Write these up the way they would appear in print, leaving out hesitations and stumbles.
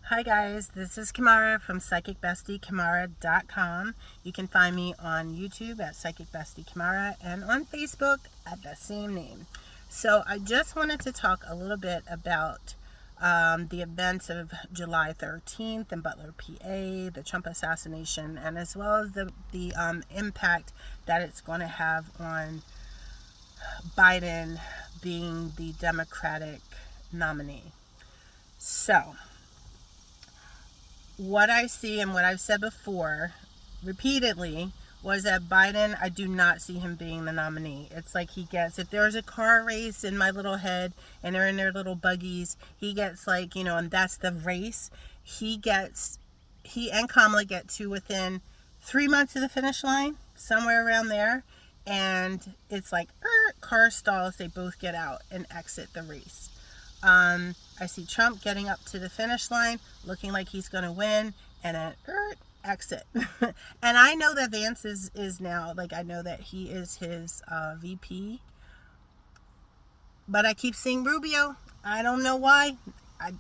Hi guys, this is Kimara from PsychicBestieKimara.com. You can find me on YouTube at Psychic Bestie Kimara and on Facebook at the same name. So I just wanted to talk a little bit about the events of July 13th in Butler, PA, the Trump assassination, and as well as the impact that it's going to have on Biden being the Democratic nominee. So, what I see and what I've said before repeatedly was that Biden, I do not see him being the nominee. It's like he gets, if there's a car race in my little head and they're in their little buggies, he gets like, and that's the race. He and Kamala get to within 3 months of the finish line, somewhere around there. And it's like, car stalls, they both get out and exit the race. I see Trump getting up to the finish line, looking like he's going to win, and then exit. And I know that Vance is now, like, I know that he is his VP, but I keep seeing Rubio. I don't know why. I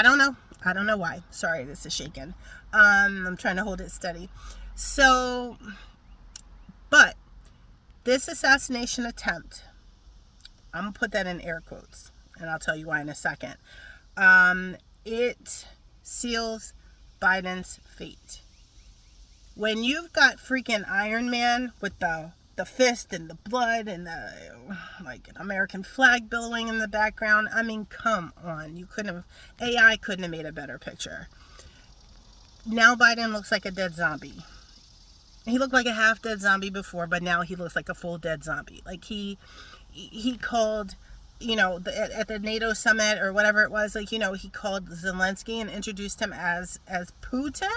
don't know. I don't know why. Sorry, this is shaking. I'm trying to hold it steady. So, but this assassination attempt, I'm going to put that in air quotes, and I'll tell you why in a second. It seals Biden's fate. When you've got freaking Iron Man with the fist and the blood and the like an American flag billowing in the background, I mean, come on. AI couldn't have made a better picture. Now Biden looks like a dead zombie. He looked like a half dead zombie before, but now he looks like a full dead zombie. Like he called, at the NATO summit or whatever it was, like, he called Zelensky and introduced him as Putin,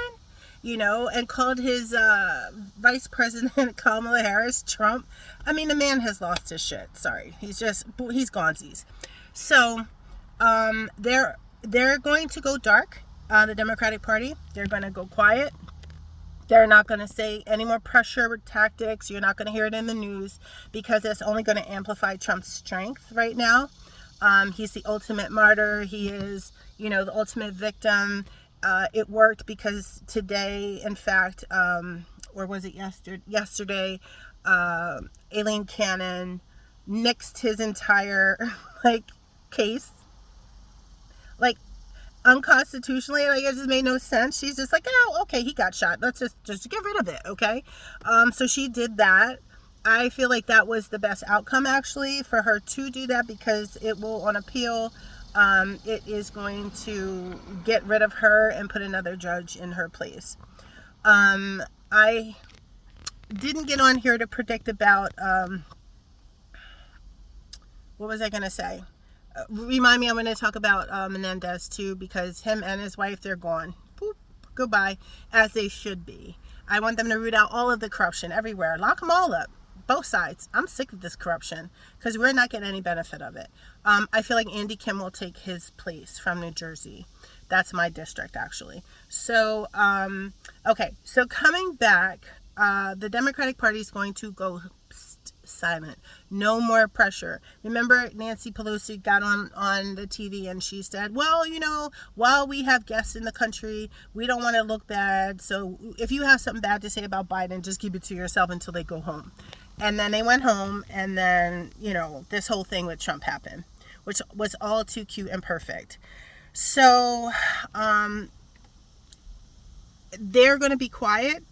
and called his vice president Kamala Harris Trump. I mean, the man has lost his shit. Sorry, he's gonzies. So they're going to go dark. The Democratic Party, they're going to go quiet. They're not going to say any more pressure tactics. You're not going to hear it in the news because it's only going to amplify Trump's strength right now. He's the ultimate martyr. He is, the ultimate victim. It worked because today, in fact, or was it yesterday, Aileen Cannon nixed his entire, case. Unconstitutionally, it just made no sense. She's just like, oh, okay, he got shot. Let's just get rid of it, okay? So she did that. I feel like that was the best outcome, actually, for her to do that, because it will, on appeal, it is going to get rid of her and put another judge in her place. I didn't get on here to predict about, what was I going to say? Remind me, I'm going to talk about Menendez too, because him and his wife, they're gone. Boop, goodbye, as they should be. I want them to root out all of the corruption everywhere. Lock them all up. Both sides. I'm sick of this corruption because we're not getting any benefit of it. I feel like Andy Kim will take his place from New Jersey. That's my district, actually. So, okay. So coming back, the Democratic Party is going to go silent. No more pressure. Remember, Nancy Pelosi got on the TV and she said, well, while we have guests in the country, we don't want to look bad. So if you have something bad to say about Biden, just keep it to yourself until they go home. And then they went home, and then, this whole thing with Trump happened, which was all too cute and perfect. So they're going to be quiet,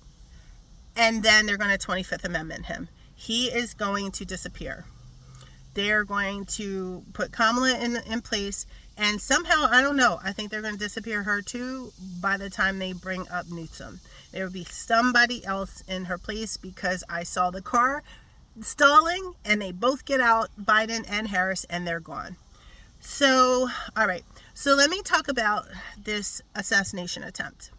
and then they're going to 25th Amendment him. He is going to disappear. They're going to put Kamala in place, and somehow, I don't know, I think they're going to disappear her too by the time they bring up Newsom. There will be somebody else in her place, because I saw the car stalling and they both get out, Biden and Harris, and they're gone. So, all right. So let me talk about this assassination attempt.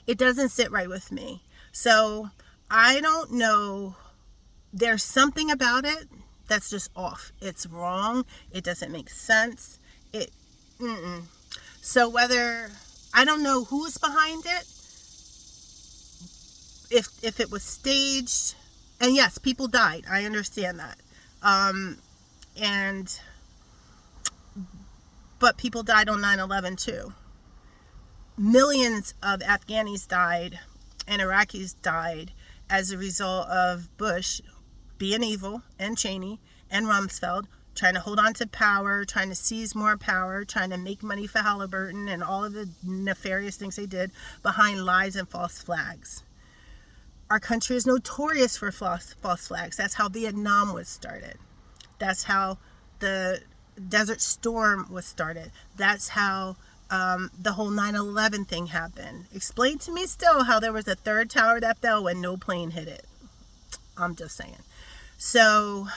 It doesn't sit right with me. So I don't know. There's something about it that's just off. It's wrong. It doesn't make sense. So whether, I don't know who's behind it, if it was staged, and yes, people died. I understand that. And, but, I don't know who's behind it. If it was staged, and yes, people died. I understand that. And, but, I don't know who's behind it. If it was staged, and yes, people died. I understand that. And, but, I don't know who's behind it. If it was staged, and yes, people died. I understand that. And, but, I don't know who's behind it. If it was staged, and yes, people died. I understand that. But people died on 9/11 too. Millions of Afghanis died and Iraqis died as a result of Bush being evil, and Cheney and Rumsfeld trying to hold on to power, trying to seize more power, trying to make money for Halliburton, and all of the nefarious things they did behind lies and false flags. Our country is notorious for false flags. That's how Vietnam was started. That's how the Desert Storm was started. That's how the whole 9/11 thing happened. Explain to me still how there was a third tower that fell when no plane hit it. I'm just saying. So,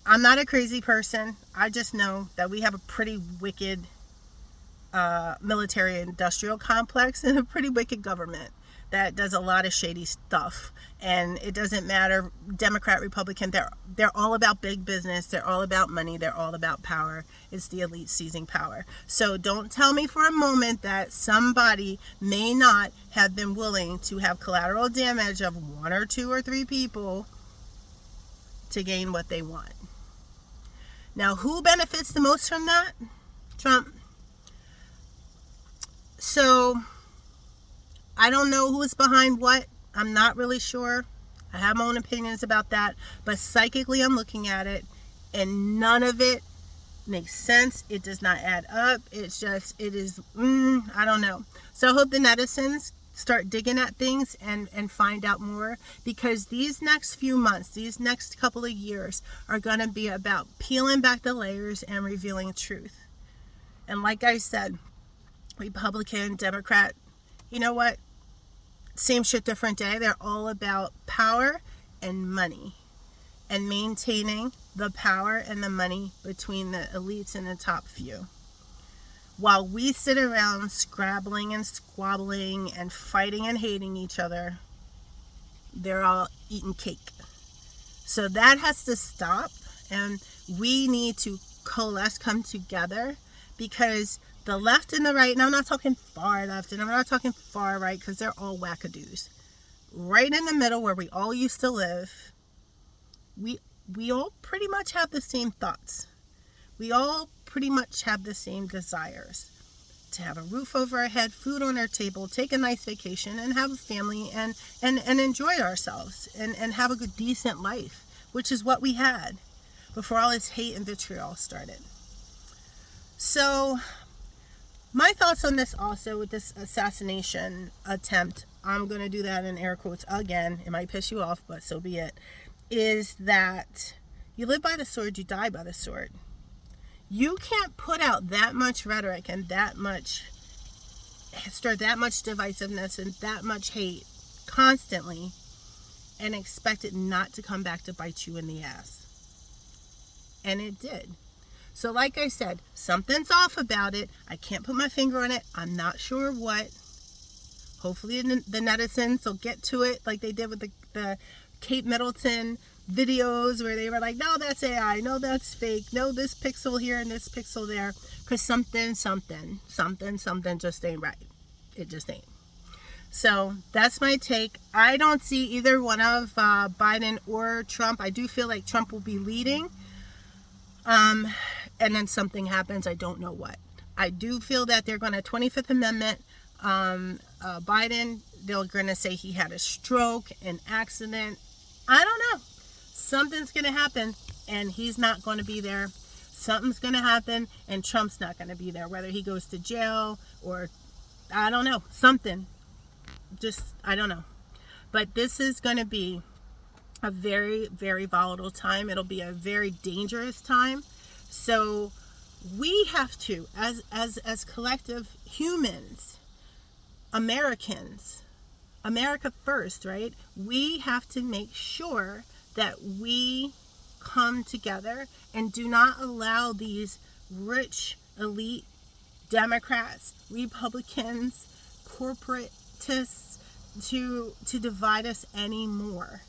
I'm not a crazy person. I just know that we have a pretty wicked military industrial complex and a pretty wicked government that does a lot of shady stuff. And it doesn't matter, Democrat, Republican, they're all about big business. They're all about money. They're all about power. It's the elite seizing power. So don't tell me for a moment that somebody may not have been willing to have collateral damage of 1 or 2 or 3 people to gain what they want. Now, who benefits the most from that? Trump. So, I don't know who is behind what. I'm not really sure. I have my own opinions about that. But psychically, I'm looking at it, and none of it makes sense. It does not add up. It's just, it is, I don't know. So, I hope the netizens start digging at things and find out more, because these next few months, these next couple of years are going to be about peeling back the layers and revealing truth. And like I said, Republican, Democrat, you know what? Same shit, different day. They're all about power and money and maintaining the power and the money between the elites and the top few. While we sit around scrabbling and squabbling and fighting and hating each other, they're all eating cake. So that has to stop, and we need to coalesce, come together, because the left and the right, and I'm not talking far left and I'm not talking far right, because they're all wackadoos. Right in the middle where we all used to live, we all pretty much have the same thoughts. We all pretty much have the same desires. To have a roof over our head, food on our table, take a nice vacation, and have a family and enjoy ourselves and have a good, decent life, which is what we had before all this hate and vitriol started. So, my thoughts on this also, with this assassination attempt, I'm going to do that in air quotes again, it might piss you off, but so be it, is that you live by the sword, you die by the sword. You can't put out that much rhetoric and start that much divisiveness and that much hate constantly and expect it not to come back to bite you in the ass. And it did. So like I said, something's off about it. I can't put my finger on it. I'm not sure what. Hopefully the netizens will get to it like they did with the Kate Middleton videos, where they were like, no, that's AI, no, that's fake, no, this pixel here and this pixel there, because something just ain't right. It just ain't. So that's my take. I don't see either one of Biden or Trump. I do feel like Trump will be leading, and then something happens. I don't know what. I do feel that they're going to 25th Amendment Biden. They're going to say he had a stroke, an accident. I don't know. Something's going to happen, and he's not going to be there. Something's going to happen, and Trump's not going to be there. Whether he goes to jail or, I don't know, something. Just, I don't know. But this is going to be a very, very volatile time. It'll be a very dangerous time. So we have to, as collective humans, Americans, America first, right? We have to make sure that we come together and do not allow these rich, elite Democrats, Republicans, corporatists to divide us anymore,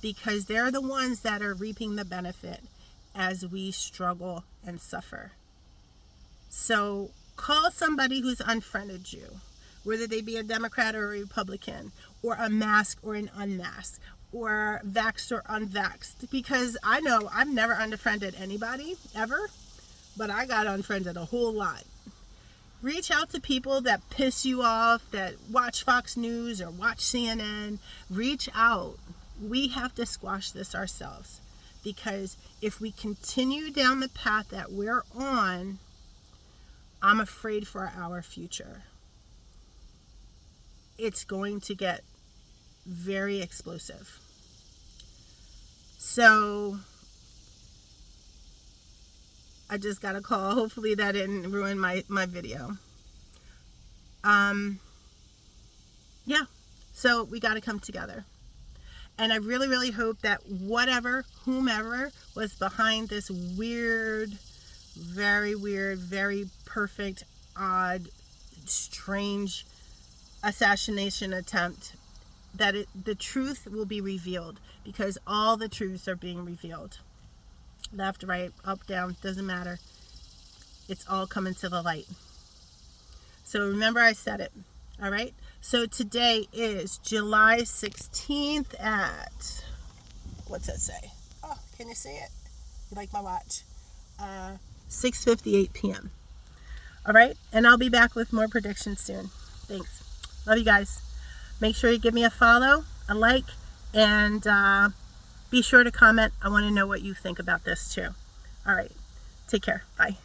because they're the ones that are reaping the benefit as we struggle and suffer. So call somebody who's unfriended you, whether they be a Democrat or a Republican, or a masked or an unmasked, or vaxxed or unvaxxed, because I know I've never unfriended anybody ever, but I got unfriended a whole lot. Reach out to people that piss you off, that watch Fox News or watch CNN. Reach out. We have to squash this ourselves, because if we continue down the path that we're on, I'm afraid for our future. It's going to get very explosive. So I just got a call. Hopefully that didn't ruin my video. Yeah. So we got to come together. And I really, really hope that whomever was behind this weird, very perfect, odd, strange assassination attempt, that the truth will be revealed, because all the truths are being revealed. Left, right, up, down, doesn't matter. It's all coming to the light. So remember, I said it. All right. So today is July 16th at, what's that say? Oh, can you see it? You like my watch? 6:58 p.m. All right. And I'll be back with more predictions soon. Thanks. Love you guys. Make sure you give me a follow, a like, and be sure to comment. I want to know what you think about this too. All right. Take care. Bye.